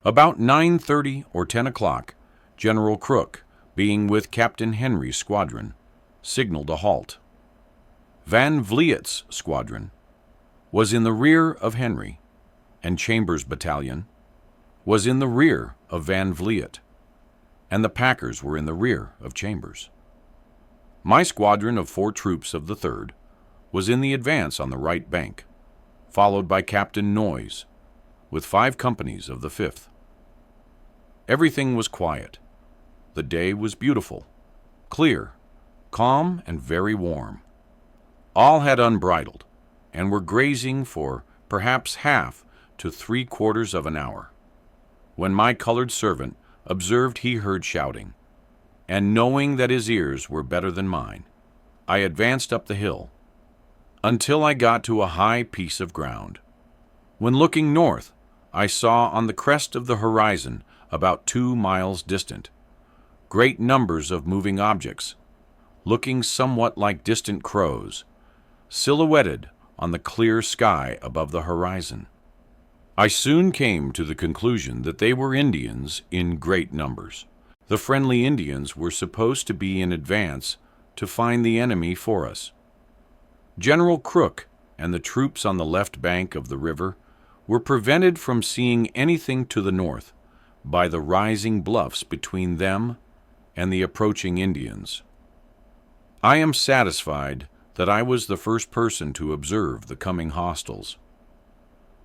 About 9:30 or 10 o'clock, General Crook, being with Captain Henry's squadron, signaled a halt. Van Vliet's squadron was in the rear of Henry, and Chambers' battalion was in the rear of Van Vliet, and the Packers were in the rear of Chambers. My squadron of 4 troops of the 3rd was in the advance on the right bank, followed by Captain Noyes, with 5 companies of the 5th. Everything was quiet. The day was beautiful, clear, calm, and very warm. All had unbridled, and were grazing for perhaps half to 3/4 of an hour, when my colored servant observed he heard shouting, and knowing that his ears were better than mine, I advanced up the hill, until I got to a high piece of ground. When looking north, I saw on the crest of the horizon, about 2 miles distant, great numbers of moving objects, looking somewhat like distant crows, silhouetted on the clear sky above the horizon. I soon came to the conclusion that they were Indians in great numbers. The friendly Indians were supposed to be in advance to find the enemy for us. General Crook and the troops on the left bank of the river were prevented from seeing anything to the north by the rising bluffs between them and the approaching Indians. I am satisfied that I was the first person to observe the coming hostiles.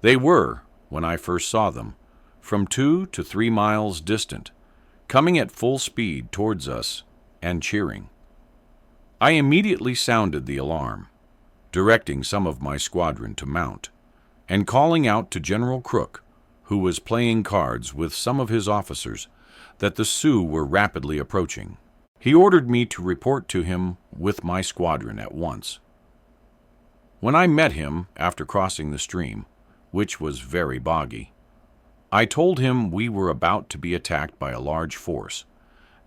They were, when I first saw them, from 2 to 3 miles distant, coming at full speed towards us and cheering. I immediately sounded the alarm, directing some of my squadron to mount, and calling out to General Crook, who was playing cards with some of his officers, that the Sioux were rapidly approaching. He ordered me to report to him with my squadron at once. When I met him after crossing the stream, which was very boggy, I told him we were about to be attacked by a large force,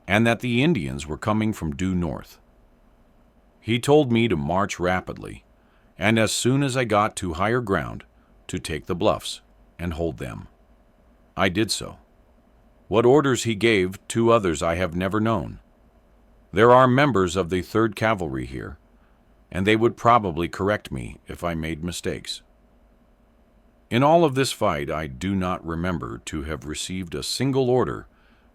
and that the Indians were coming from due north. He told me to march rapidly, and as soon as I got to higher ground, to take the bluffs and hold them. I did so. What orders he gave to others I have never known. There are members of the 3rd Cavalry here, and they would probably correct me if I made mistakes. In all of this fight, I do not remember to have received a single order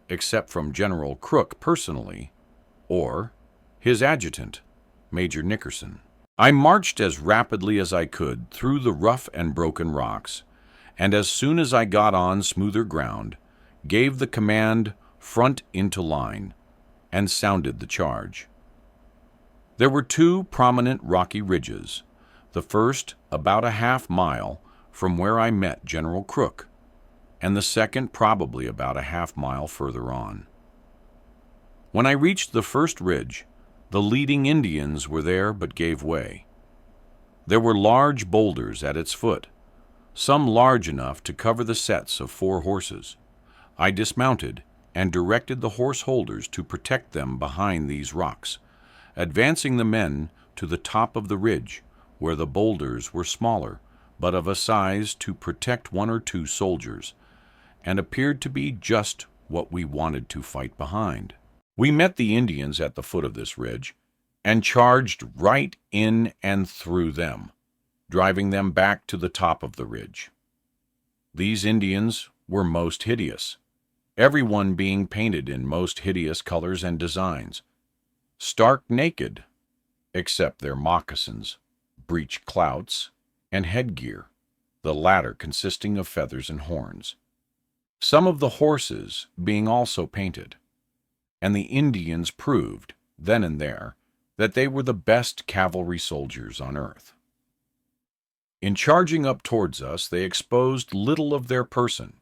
except from General Crook personally, or his adjutant, Major Nickerson. I marched as rapidly as I could through the rough and broken rocks, and as soon as I got on smoother ground, gave the command front into line, and sounded the charge. There were 2 prominent rocky ridges, the first about a half-mile from where I met General Crook, and the second probably about a half-mile further on. When I reached the first ridge, the leading Indians were there but gave way. There were large boulders at its foot, some large enough to cover the sets of 4 horses. I dismounted and directed the horse holders to protect them behind these rocks, advancing the men to the top of the ridge, where the boulders were smaller, but of a size to protect 1 or 2 soldiers, and appeared to be just what we wanted to fight behind. We met the Indians at the foot of this ridge, and charged right in and through them, driving them back to the top of the ridge. These Indians were most hideous, everyone being painted in most hideous colors and designs, stark naked, except their moccasins, breech clouts, and headgear, the latter consisting of feathers and horns. Some of the horses being also painted, and the Indians proved, then and there, that they were the best cavalry soldiers on earth. In charging up towards us, they exposed little of their person,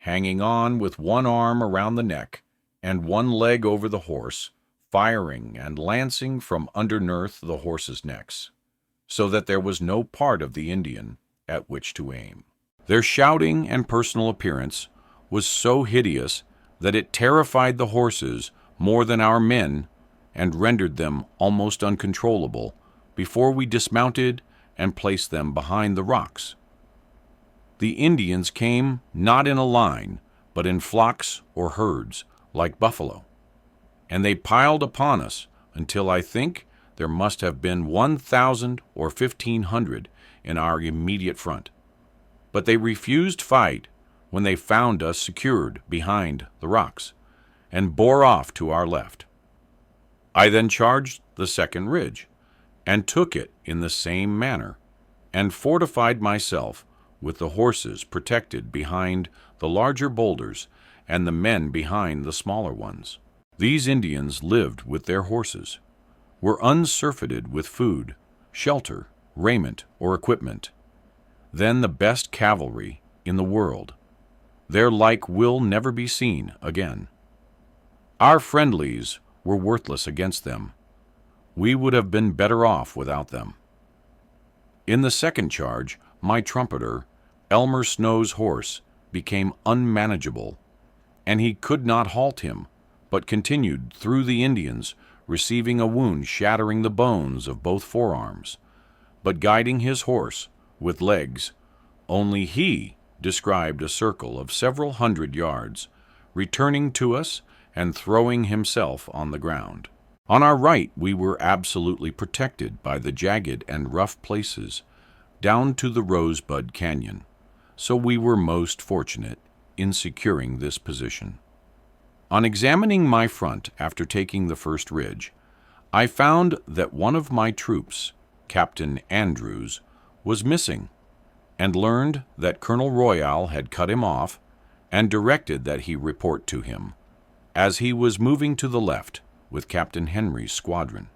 hanging on with 1 arm around the neck and 1 leg over the horse, firing and lancing from underneath the horses' necks, so that there was no part of the Indian at which to aim. Their shouting and personal appearance was so hideous that it terrified the horses more than our men and rendered them almost uncontrollable before we dismounted and placed them behind the rocks. The Indians came not in a line, but in flocks or herds, like buffalo. And they piled upon us until I think there must have been 1,000 or 1,500 in our immediate front. But they refused fight when they found us secured behind the rocks, and bore off to our left. I then charged the second ridge, and took it in the same manner, and fortified myself with the horses protected behind the larger boulders and the men behind the smaller ones. These Indians lived with their horses, were unsurfeited with food, shelter, raiment, or equipment, then the best cavalry in the world. Their like will never be seen again. Our friendlies were worthless against them. We would have been better off without them. In the second charge, my trumpeter, Elmer Snow's horse, became unmanageable, and he could not halt him, but continued through the Indians, receiving a wound shattering the bones of both forearms, but guiding his horse with legs. Only he described a circle of several hundred yards, returning to us and throwing himself on the ground. On our right we were absolutely protected by the jagged and rough places down to the Rosebud Canyon, so we were most fortunate in securing this position. On examining my front after taking the first ridge, I found that one of my troops, Captain Andrews, was missing, and learned that Colonel Royal had cut him off and directed that he report to him, as he was moving to the left with Captain Henry's squadron.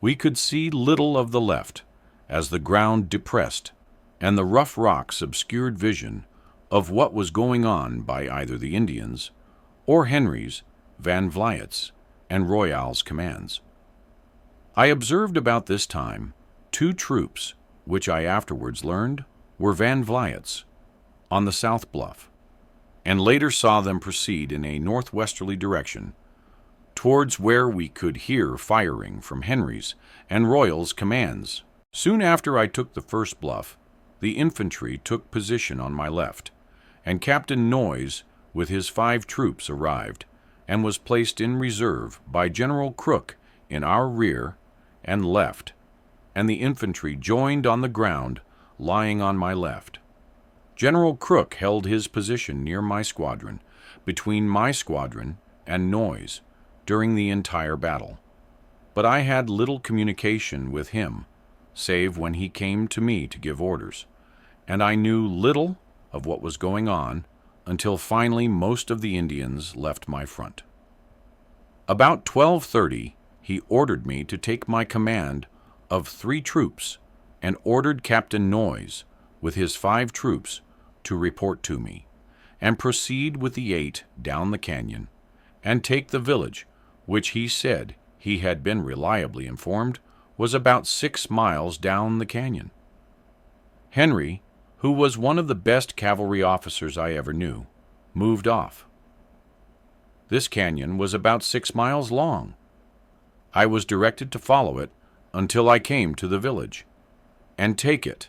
We could see little of the left, as the ground depressed and the rough rocks obscured vision of what was going on by either the Indians or Henry's, Van Vliet's, and Royal's commands. I observed about this time 2 troops, which I afterwards learned were Van Vliet's, on the south bluff, and later saw them proceed in a northwesterly direction towards where we could hear firing from Henry's and Royal's commands. Soon after I took the first bluff, the infantry took position on my left, and Captain Noyes with his 5 troops arrived and was placed in reserve by General Crook in our rear and left, and the infantry joined on the ground lying on my left. General Crook held his position near my squadron, between my squadron and Noyes, during the entire battle, but I had little communication with him, save when he came to me to give orders, and I knew little of what was going on until finally most of the Indians left my front. About 12:30, he ordered me to take my command of 3 troops and ordered Captain Noyes with his 5 troops to report to me and proceed with the 8 down the canyon and take the village, which he said he had been reliably informed was about 6 miles down the canyon. Henry, who was one of the best cavalry officers I ever knew, moved off. This canyon was about 6 miles long. I was directed to follow it until I came to the village, and take it,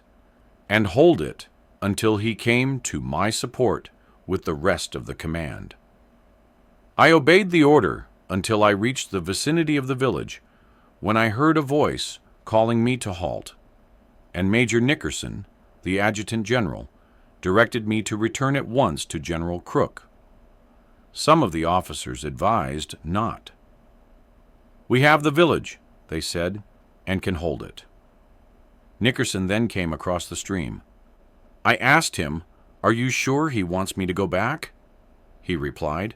and hold it until he came to my support with the rest of the command. I obeyed the order until I reached the vicinity of the village, when I heard a voice calling me to halt, and Major Nickerson, the adjutant general, directed me to return at once to General Crook. Some of the officers advised not. "We have the village," they said, "and can hold it." Nickerson then came across the stream. I asked him, "Are you sure he wants me to go back?" He replied,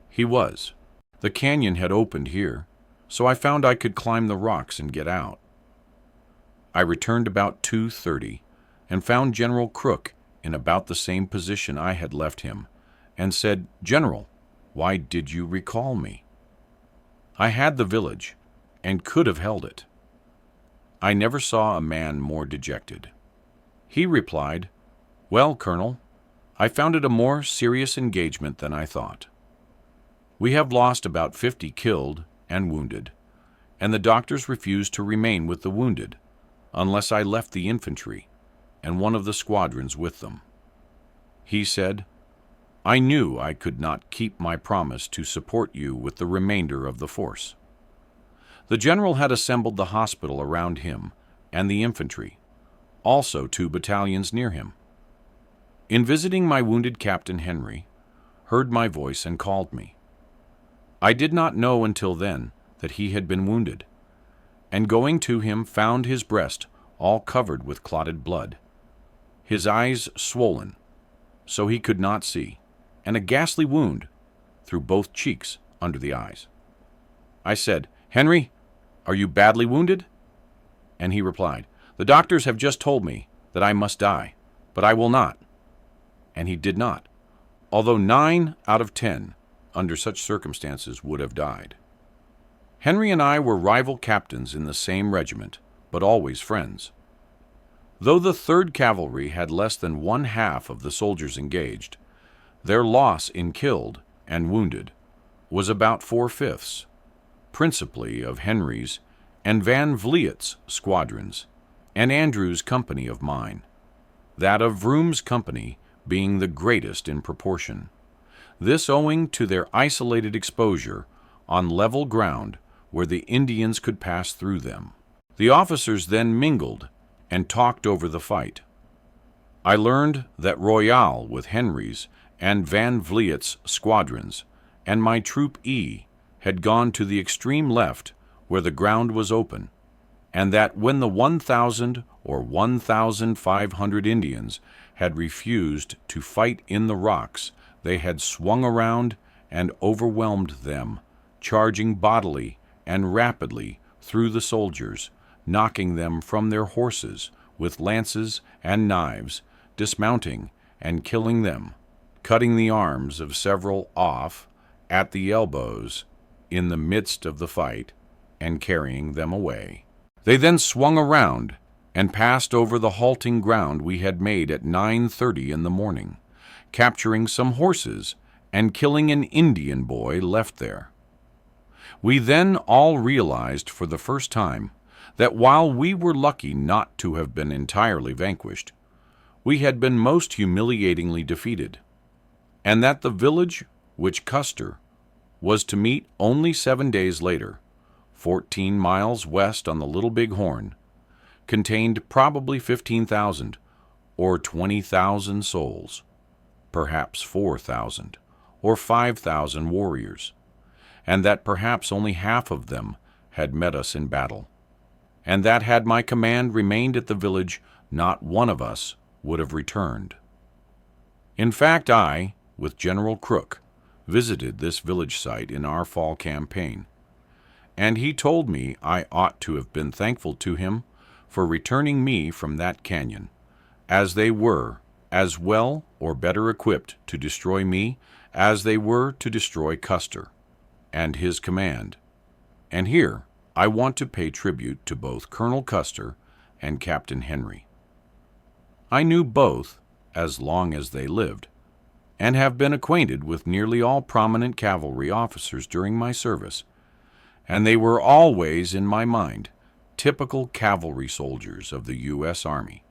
he was. The canyon had opened here, so I found I could climb the rocks and get out. I returned about 2:30 and found General Crook in about the same position I had left him, and said, "General, why did you recall me?" I had the village, and could have held it. I never saw a man more dejected. He replied, "Well, Colonel, I found it a more serious engagement than I thought. We have lost about 50 killed and wounded, and the doctors refused to remain with the wounded unless I left the infantry and one of the squadrons with them." He said, I knew I could not keep my promise to support you with the remainder of the force. The general had assembled the hospital around him and the infantry, also 2 battalions near him. In visiting my wounded Captain Henry, heard my voice and called me. I did not know until then that he had been wounded, and going to him found his breast all covered with clotted blood, his eyes swollen, so he could not see, and a ghastly wound through both cheeks under the eyes. I said, "Henry, are you badly wounded?" And he replied, "The doctors have just told me that I must die, but I will not." And he did not, although 9 out of 10 under such circumstances would have died. Henry and I were rival captains in the same regiment, but always friends. Though the 3rd Cavalry had less than 1/2 of the soldiers engaged, their loss in killed and wounded was about 4/5, principally of Henry's and Van Vliet's squadrons, and Andrew's company of mine, that of Vroom's company being the greatest in proportion. This owing to their isolated exposure on level ground where the Indians could pass through them. The officers then mingled and talked over the fight. I learned that Royal with Henry's and Van Vliet's squadrons and my Troop E had gone to the extreme left where the ground was open, and that when the 1,000 or 1,500 Indians had refused to fight in the rocks, they had swung around and overwhelmed them, charging bodily and rapidly through the soldiers, knocking them from their horses with lances and knives, dismounting and killing them, cutting the arms of several off at the elbows in the midst of the fight, and carrying them away. They then swung around and passed over the halting ground we had made at 9:30 in the morning, capturing some horses and killing an Indian boy left there. We then all realized for the first time that while we were lucky not to have been entirely vanquished, we had been most humiliatingly defeated, and that the village which Custer was to meet only 7 days later, 14 miles west on the Little Big Horn, contained probably 15,000 or 20,000 souls, perhaps 4,000 or 5,000 warriors, and that perhaps only half of them had met us in battle, and that had my command remained at the village, not one of us would have returned. In fact, I, with General Crook, visited this village site in our fall campaign, and he told me I ought to have been thankful to him for returning me from that canyon, as they were as well or better equipped to destroy me as they were to destroy Custer and his command. And here I want to pay tribute to both Colonel Custer and Captain Henry. I knew both as long as they lived, and have been acquainted with nearly all prominent cavalry officers during my service, and they were always in my mind typical cavalry soldiers of the U.S. Army.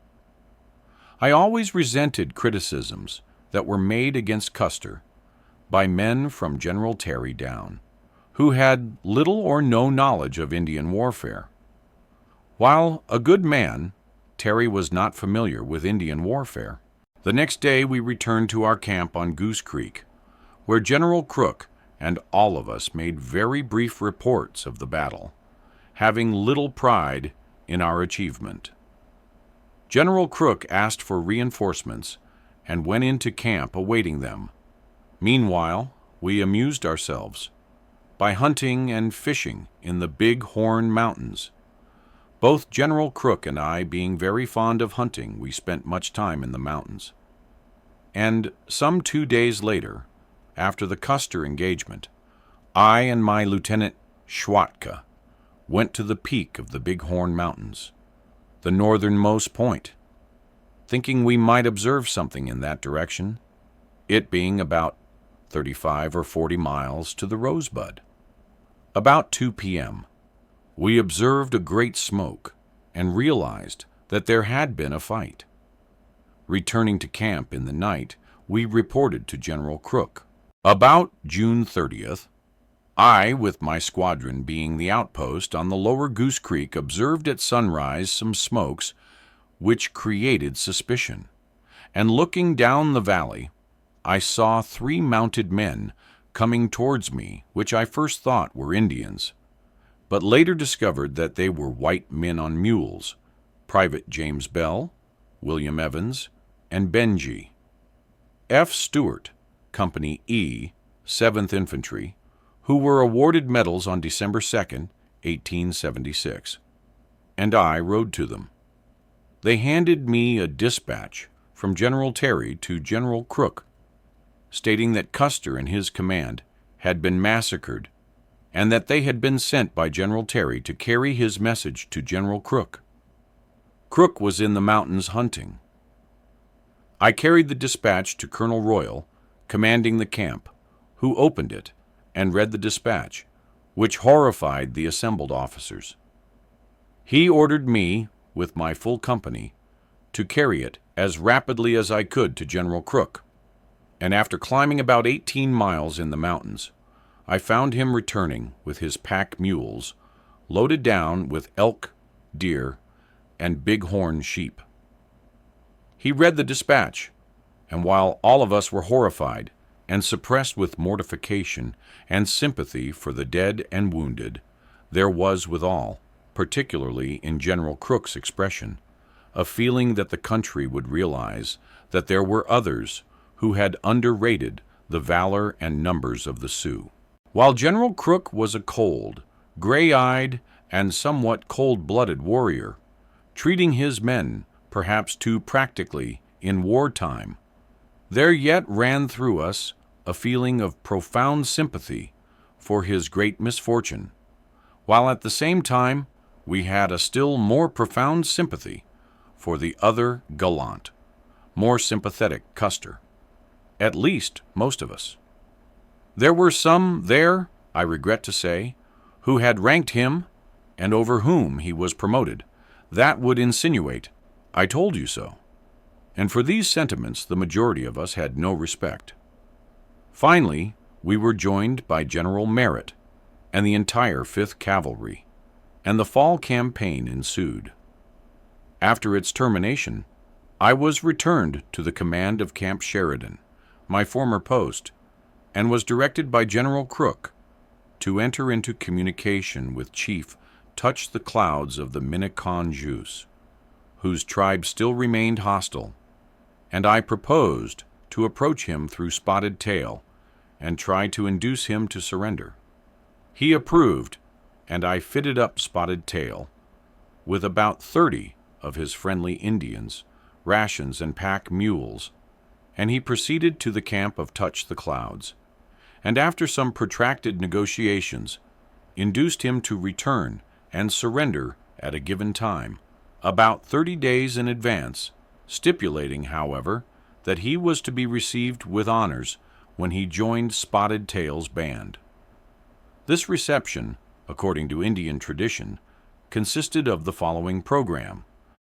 I always resented criticisms that were made against Custer by men from General Terry down, who had little or no knowledge of Indian warfare. While a good man, Terry was not familiar with Indian warfare. The next day we returned to our camp on Goose Creek, where General Crook and all of us made very brief reports of the battle, having little pride in our achievement. General Crook asked for reinforcements and went into camp awaiting them. Meanwhile, we amused ourselves by hunting and fishing in the Big Horn Mountains. Both General Crook and I being very fond of hunting, we spent much time in the mountains. And some 2 days later, after the Custer engagement, I and my Lieutenant Schwatka went to the peak of the Big Horn Mountains, the northernmost point, thinking we might observe something in that direction, it being about 35 or 40 miles to the Rosebud. About 2 p.m., we observed a great smoke and realized that there had been a fight. Returning to camp in the night, we reported to General Crook. About June 30th, I, with my squadron being the outpost on the lower Goose Creek, observed at sunrise some smokes which created suspicion, and looking down the valley, I saw 3 mounted men coming towards me, which I first thought were Indians, but later discovered that they were white men on mules, Private James Bell, William Evans, and Benji. F. Stewart, Company E, 7th Infantry, who were awarded medals on December 2nd, 1876, and I rode to them. They handed me a dispatch from General Terry to General Crook, stating that Custer and his command had been massacred, and that they had been sent by General Terry to carry his message to General Crook. Crook was in the mountains hunting. I carried the dispatch to Colonel Royal, commanding the camp, who opened it and read the dispatch, which horrified the assembled officers. He ordered me, with my full company, to carry it as rapidly as I could to General Crook, and after climbing about 18 miles in the mountains, I found him returning with his pack mules, loaded down with elk, deer, and bighorn sheep. He read the dispatch, and while all of us were horrified and suppressed with mortification and sympathy for the dead and wounded, there was withal, particularly in General Crook's expression, a feeling that the country would realize that there were others who had underrated the valor and numbers of the Sioux. While General Crook was a cold, gray-eyed, and somewhat cold-blooded warrior, treating his men perhaps too practically in wartime, there yet ran through us a feeling of profound sympathy for his great misfortune, while at the same time we had a still more profound sympathy for the other gallant, more sympathetic Custer, at least most of us. There were some there, I regret to say, who had ranked him and over whom he was promoted. That would insinuate, "I told you so." And for these sentiments the majority of us had no respect. Finally, we were joined by General Merritt and the entire 5th Cavalry, and the fall campaign ensued. After its termination, I was returned to the command of Camp Sheridan, my former post, and was directed by General Crook to enter into communication with Chief Touch the Clouds of the Minneconjous, whose tribe still remained hostile, and I proposed to approach him through Spotted Tail and try to induce him to surrender. He approved, and I fitted up Spotted Tail with about 30 of his friendly Indians, rations, and pack mules, and he proceeded to the camp of Touch the Clouds, and after some protracted negotiations, induced him to return and surrender at a given time, about 30 days in advance, stipulating, however, that he was to be received with honors when he joined Spotted Tail's band. This reception, according to Indian tradition, consisted of the following program.